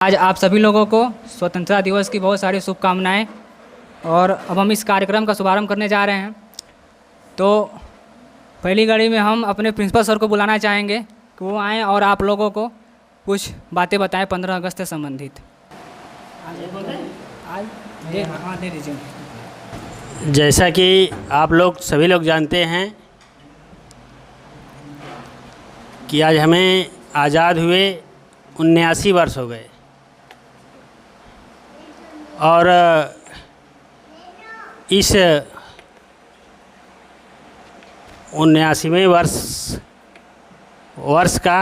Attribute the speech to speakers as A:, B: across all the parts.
A: आज आप सभी लोगों को स्वतंत्रता दिवस की बहुत सारी शुभकामनाएं। और अब हम इस कार्यक्रम का शुभारंभ करने जा रहे हैं। तो पहली कड़ी में हम अपने प्रिंसिपल सर को बुलाना चाहेंगे कि वो आएँ और आप लोगों को कुछ बातें बताएं 15 अगस्त से संबंधित। हाँ, दे दीजिए।
B: जैसा कि आप लोग सभी लोग जानते हैं कि आज हमें आज़ाद हुए 79 वर्ष हो गए और इस 79वें वर्ष का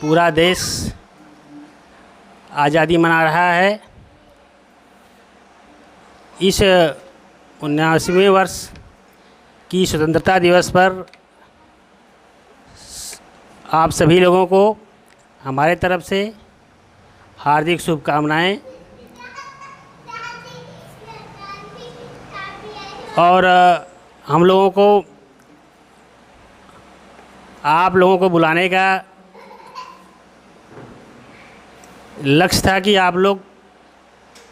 B: पूरा देश आज़ादी मना रहा है। इस 79वें वर्ष की स्वतंत्रता दिवस पर आप सभी लोगों को हमारे तरफ से हार्दिक शुभकामनाएं। और हम लोगों को आप लोगों को बुलाने का लक्ष्य था कि आप लोग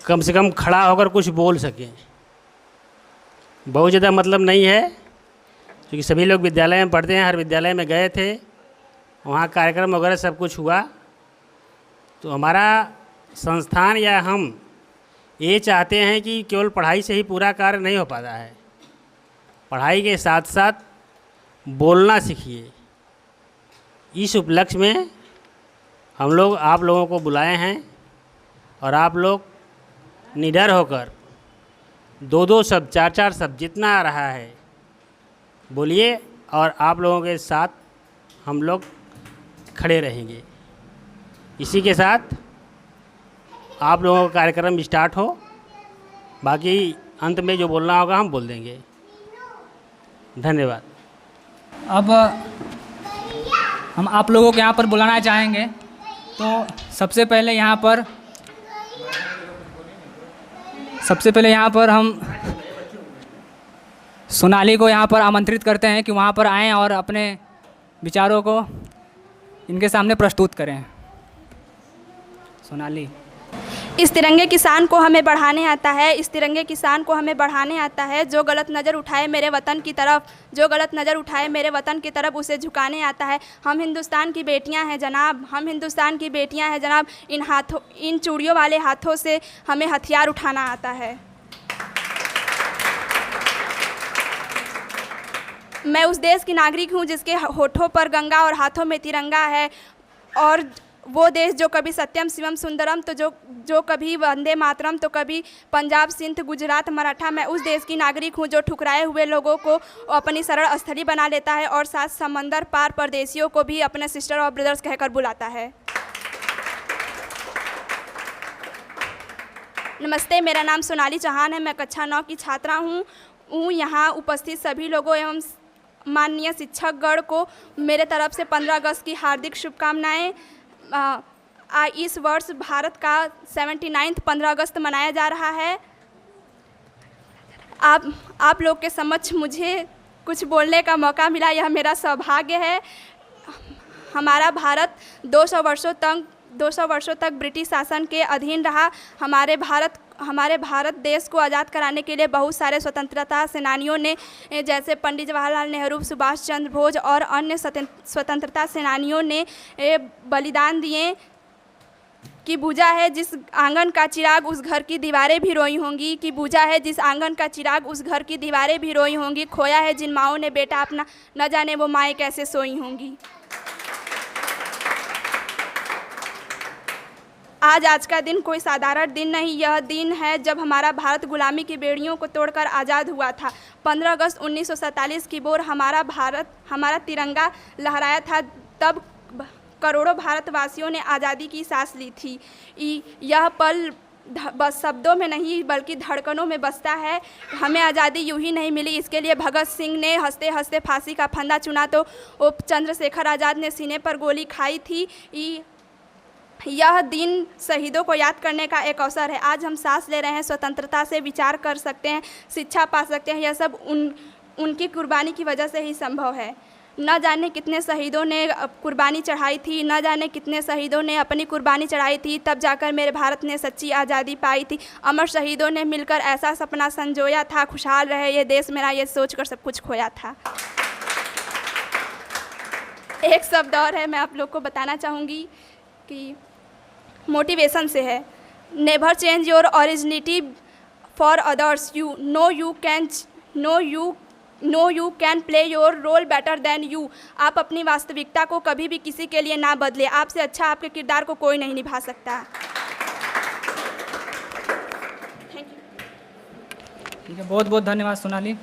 B: कम से कम खड़ा होकर कुछ बोल सकें। बहुत ज़्यादा मतलब नहीं है, क्योंकि सभी लोग विद्यालय में पढ़ते हैं, हर विद्यालय में गए थे, वहाँ कार्यक्रम वगैरह सब कुछ हुआ। तो हमारा संस्थान या हम ये चाहते हैं कि केवल पढ़ाई से ही पूरा कार्य नहीं हो पाता है, पढ़ाई के साथ साथ बोलना सीखिए। इस उपलक्ष्य में हम लोग आप लोगों को बुलाए हैं और आप लोग निडर होकर 2-2 शब्द 4-4 शब्द जितना आ रहा है बोलिए, और आप लोगों के साथ हम लोग खड़े रहेंगे। इसी के साथ आप लोगों का कार्यक्रम स्टार्ट हो, बाकी अंत में जो बोलना होगा हम बोल देंगे। धन्यवाद।
A: अब हम आप लोगों को यहाँ पर बुलाना चाहेंगे। तो सबसे पहले यहाँ पर हम सोनाली को यहाँ पर आमंत्रित करते हैं कि वहाँ पर आएँ और अपने विचारों को इनके सामने प्रस्तुत करें। सोनाली।
C: इस तिरंगे किसान को हमें बढ़ाने आता है, इस तिरंगे किसान को हमें बढ़ाने आता है। जो गलत नज़र उठाए मेरे वतन की तरफ, जो गलत नज़र उठाए मेरे वतन की तरफ, उसे झुकाने आता है। हम हिंदुस्तान की बेटियां हैं जनाब, हम हिंदुस्तान की बेटियां हैं जनाब। इन चूड़ियों वाले हाथों से हमें हथियार उठाना आता है। मैं उस देश की नागरिक हूँ जिसके होठों पर गंगा और हाथों में तिरंगा है, और वो देश जो कभी सत्यम शिवम सुंदरम, तो जो कभी वंदे मातरम, तो कभी पंजाब सिंध गुजरात मराठा। मैं उस देश की नागरिक हूँ जो ठुकराए हुए लोगों को अपनी शरण स्थली बना लेता है और साथ समंदर पार परदेशियों को भी अपने सिस्टर और ब्रदर्स कहकर बुलाता है। नमस्ते, मेरा नाम सोनाली चौहान है। मैं कक्षा 9 की छात्रा हूँ। यहाँ उपस्थित सभी लोगों एवं माननीय शिक्षकगण को मेरे तरफ से 15 अगस्त की हार्दिक शुभकामनाएं। इस वर्ष भारत का 79वां 15 अगस्त मनाया जा रहा है। आप लोग के समक्ष मुझे कुछ बोलने का मौका मिला, यह मेरा सौभाग्य है। हमारा भारत 200 वर्षों तक ब्रिटिश शासन के अधीन रहा। हमारे भारत देश को आज़ाद कराने के लिए बहुत सारे स्वतंत्रता सेनानियों ने, जैसे पंडित जवाहरलाल नेहरू, सुभाष चंद्र बोस और अन्य स्वतंत्रता सेनानियों ने बलिदान दिए। कि बूझा है जिस आंगन का चिराग उस घर की दीवारें भी रोई होंगी, कि बूझा है जिस आंगन का चिराग उस घर की दीवारें भी रोई होंगी। खोया है जिन माँओं ने बेटा अपना, न जाने वो माएँ कैसे सोई होंगी। आज का दिन कोई साधारण दिन नहीं, यह दिन है जब हमारा भारत गुलामी की बेड़ियों को तोड़कर आज़ाद हुआ था। 15 अगस्त 1947 की भोर हमारा तिरंगा लहराया था। तब करोड़ों भारतवासियों ने आज़ादी की सांस ली थी। यह पल बस शब्दों में नहीं बल्कि धड़कनों में बसता है। हमें आज़ादी यूं ही नहीं मिली, इसके लिए भगत सिंह ने हंसते हंसते फांसी का फंदा चुना तो चंद्रशेखर आज़ाद ने सीने पर गोली खाई थी। यह दिन शहीदों को याद करने का एक अवसर है। आज हम सांस ले रहे हैं, स्वतंत्रता से विचार कर सकते हैं, शिक्षा पा सकते हैं, यह सब उनकी कुर्बानी की वजह से ही संभव है। न जाने कितने शहीदों ने कुर्बानी चढ़ाई थी, न जाने कितने शहीदों ने अपनी कुर्बानी चढ़ाई थी, तब जाकर मेरे भारत ने सच्ची आज़ादी पाई थी। अमर शहीदों ने मिलकर ऐसा सपना संजोया था, खुशहाल रहे ये देश मेरा, ये सोचकर सब कुछ खोया था। एक शब्द और है, मैं आप लोग को बताना चाहूँगी कि मोटिवेशन से है। Never change your originity for others, you know you can play your role better than you. आप अपनी वास्तविकता को कभी भी किसी के लिए ना बदले, आपसे अच्छा आपके किरदार को कोई नहीं निभा सकता।
A: ठीक है, बहुत बहुत धन्यवाद सोनाली।